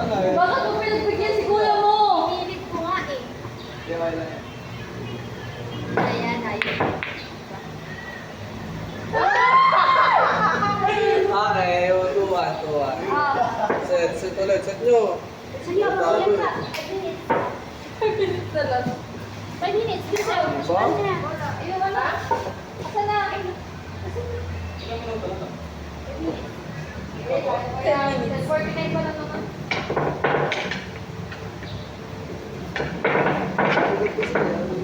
Bakit mo pinagbigyan si kuya mo? Pinilip ko nga eh. Di ba lang yan? Ayan, ayun. Okay, tuwa. Set ulit, set nyo. Sige, ilan ka? 5 minutes. 5 minutes na lang. 5 minutes, bisa. Ba? Ano na? Ayun wala. Asa na? Ilan mo lang talaga? 10 minutes. 49 pa lang naman.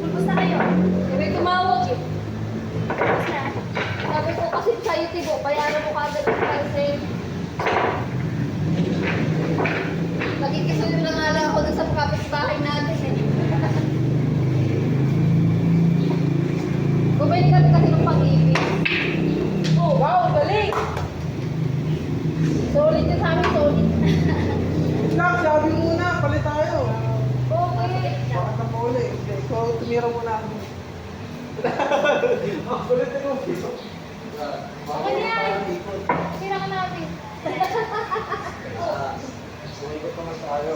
Kumusta kayo? May tumawag eh. Kumusta? Sabi ko kasi sa'yo, Tibo, bayaran mo kagad yung kasi nagkikisuyo na nga lang ako dun sa kapitbahay natin eh. Bumili kami kasi ng pag-ibig. Oh, wow, galing! Solid yun sa amin, solid. Lang, sabi muna, palit tayo. Okay. Bakit na pauli? Ikaw, tumira muna ako. Ang kulit na yung piso. Okay na yan. Sira ka natin. Sumikot naman tayo.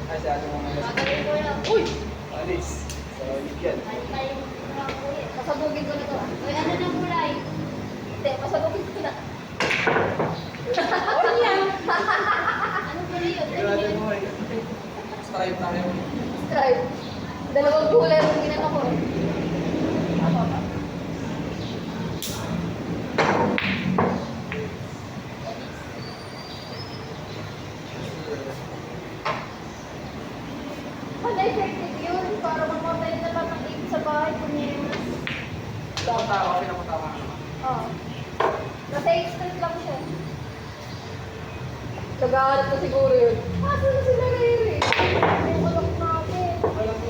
Ay, si ate mo naman. Magaling ko lang. Uy! Alis. Sa Libyan. May tayo mga kulit. Pasabugin ko na to. Uy, ano na kulay? Hindi, pasabugin ko na. Ano yan? Ano kulay yun? Tignan natin mo eh. Stripe tayo. Stripe. Dalawang kulay yung ginano ko. Ako ba? Ano effective yun? Para mamatay na lang ang ibig sa bahay kung yun. Pinakutawa ka naman. Oo. Nasa extent lang siya. Nag-aalat na siguro yun. Asa na sila Riri? Yung anak natin. Alam mo,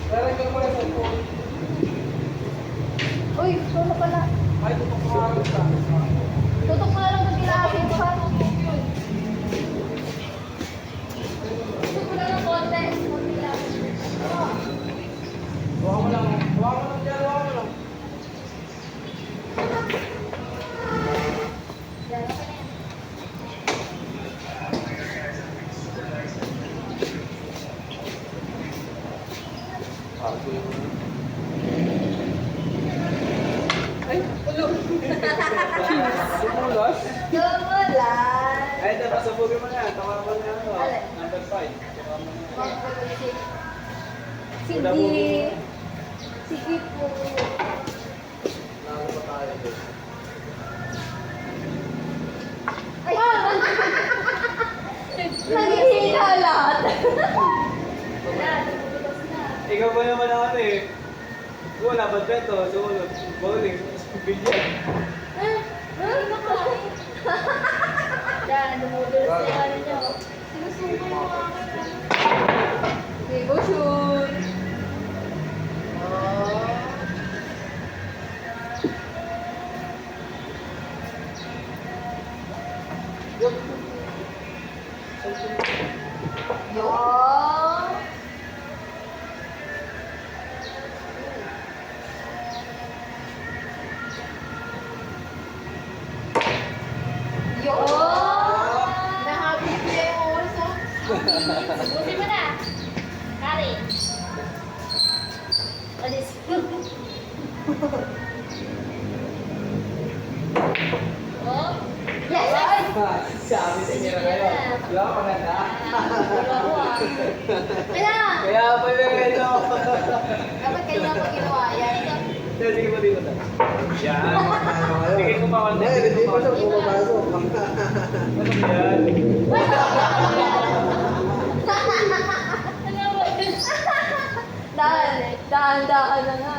meron ka naman sa phone. Uy, solo pala. Ay, tutok ka. Tutok mo na lang ng kilapin ko ha. Tutok mo na lang konti. Konti lang. Huwag mo lang. Huwag mo lang dyan. Huwag mo lang. Yan, okay na yan. Ay, ulo. Sumulas. Gumulan. Ay, dapat sabugin mo na. Tawa mo na ano. Alin? Number 5. Tawa mo na. Sige. Sige po. Lalo pa tayo doon. Ay! Nangihina lahat. Ikaw ba naman ako eh? Wala, badminto, sumunod, bowling, billiard. Yan, dumudulas na yung ano nyo. Sinusubo yung mga Okay, go shoot. Yo. Yo. Nahabi ko yung oras oh. Subusin mo na. Kari. Alis. Oh. Yes! Sabi sa inyo na kayo. Di ba? Maganda. Kaya, Kaya pa yung ito. Dapat kanina pa ginawa yan. Sige mo dito tayo. Yan. Tingin ko pa wala. Hindi pa siya pumapasok. Ano yan? ano ba? Dahan, dahan na nga.